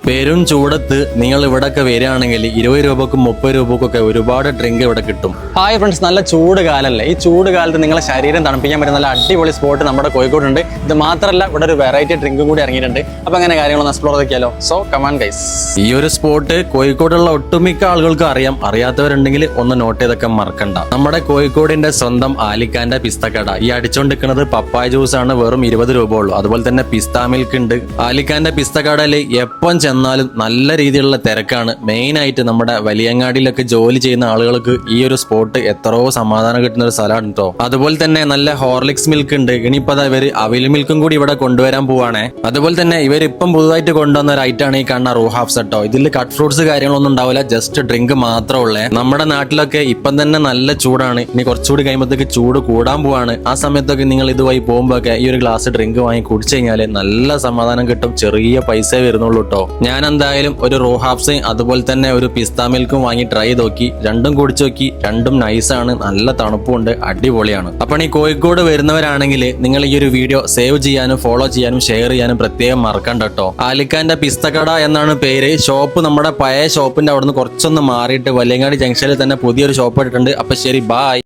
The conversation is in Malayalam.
പെരും ചൂടത്ത് നിങ്ങൾ ഇവിടെയൊക്കെ വരികയാണെങ്കിൽ 20 രൂപക്കും 30 രൂപക്കൊക്കെ ഒരുപാട് ഡ്രിങ്ക് ഇവിടെ കിട്ടും. ഹായ് ഫ്രണ്ട്സ്, നല്ല ചൂട് കാലല്ലേ? ഈ ചൂട് കാലത്ത് നിങ്ങളെ ശരീരം തണുപ്പിക്കാൻ പറ്റുന്ന നല്ല അടിപൊളി സ്പോട്ട് നമ്മുടെ കോഴിക്കോടുണ്ട്. ഇത് മാത്രമല്ല, ഇവിടെ ഒരു വെറൈറ്റി ഡ്രിങ്കും കൂടി ഇറങ്ങിയിട്ടുണ്ട്. അപ്പൊ അങ്ങനെ കാര്യങ്ങളൊന്ന് എക്സ്പ്ലോർ ചെയ്യിക്കാലോ. So come on guys. ഈ ഒരു സ്പോട്ട് കോഴിക്കോടുള്ള ഒട്ടുമിക്ക ആളുകൾക്ക് അറിയാം. അറിയാത്തവരുണ്ടെങ്കിൽ ഒന്ന് നോട്ട് ചെയ്തൊക്കെ മറക്കണ്ട. നമ്മുടെ കോഴിക്കോടിന്റെ സ്വന്തം ആലിക്കാന്റെ പിസ്തക്കട. ഈ അടിച്ചോണ്ടിരിക്കുന്നത് പപ്പായ ജ്യൂസ് ആണ്, വെറും 20 രൂപ ഉള്ളൂ. അതുപോലെ തന്നെ പിസ്ത മിൽക്ക് ഉണ്ട്. ആലിക്കാന്റെ പിസ്തക്കടയിൽ എപ്പം ചെന്നാലും നല്ല രീതിയിലുള്ള തിരക്കാണ്. മെയിൻ ആയിട്ട് നമ്മുടെ വലിയങ്ങാടിയിലൊക്കെ ജോലി ചെയ്യുന്ന ആളുകൾക്ക് ഈ ഒരു സ്പോട്ട് എത്രയോ സമാധാനം കിട്ടുന്ന ഒരു സ്ഥലമാണ് കേട്ടോ. അതുപോലെ തന്നെ നല്ല ഹോർലിക്സ് മിൽക്ക് ഉണ്ട്. ഇനിയിപ്പോ ഇവര് അവിൽ മിൽക്കും കൂടി ഇവിടെ കൊണ്ടുവരാൻ പോവാണേ. അതുപോലെ തന്നെ ഇവരിപ്പം പുതുതായിട്ട് കൊണ്ടുവന്ന ഒരു ഐറ്റാണ് ഈ കാണുന്ന റൂഹാഫ്സ് കേട്ടോ. ഇതിൽ കട്ട് ഫ്രൂട്ട്സ് കാര്യങ്ങളൊന്നും ഉണ്ടാവില്ല, ജസ്റ്റ് ഡ്രിങ്ക് മാത്രമുള്ളേ. നമ്മുടെ നാട്ടിലൊക്കെ ഇപ്പം തന്നെ നല്ല ചൂടാണ്. ഇനി കുറച്ചുകൂടി കഴിയുമ്പോഴത്തേക്ക് ചൂട് കൂടാൻ പോവാണ്. ആ സമയത്തൊക്കെ നിങ്ങൾ ഇതുവഴി പോകുമ്പോഴൊക്കെ ഈ ഒരു ഗ്ലാസ് ഡ്രിങ്ക് വാങ്ങി കുടിച്ചു കഴിഞ്ഞാൽ നല്ല സമാധാനം കിട്ടും. ചെറിയ പൈസ വരുന്നുള്ളൂ കേട്ടോ. ഞാൻ എന്തായാലും ഒരു റോഹാഫ്സ് അതുപോലെ തന്നെ ഒരു പിസ്ത മിൽക്കും വാങ്ങി ട്രൈ ചെയ്ത് നോക്കി. രണ്ടും കുടിച്ചു നോക്കി. രണ്ടും നൈസാണ്, നല്ല തണുപ്പുണ്ട്, അടിപൊളിയാണ്. അപ്പോൾ ഈ കോഴിക്കോട് വരുന്നവരാണെങ്കിൽ നിങ്ങൾ ഈ ഒരു വീഡിയോ സേവ് ചെയ്യാനും ഫോളോ ചെയ്യാനും ഷെയർ ചെയ്യാനും പ്രത്യേകം മറക്കണ്ട കേട്ടോ. ആലിക്കാന്റെ പിസ്തക്കട എന്നാണ് പേര്. ഷോപ്പ് നമ്മുടെ പഴയ ഷോപ്പിന്റെ അവിടുന്ന് കുറച്ചൊന്ന് മാറിയിട്ട് വലിയങ്ങാടി ജംഗ്ഷനിൽ തന്നെ പുതിയൊരു ഷോപ്പ് ഇട്ടിട്ടുണ്ട്. അപ്പൊ ശരി, ബൈ.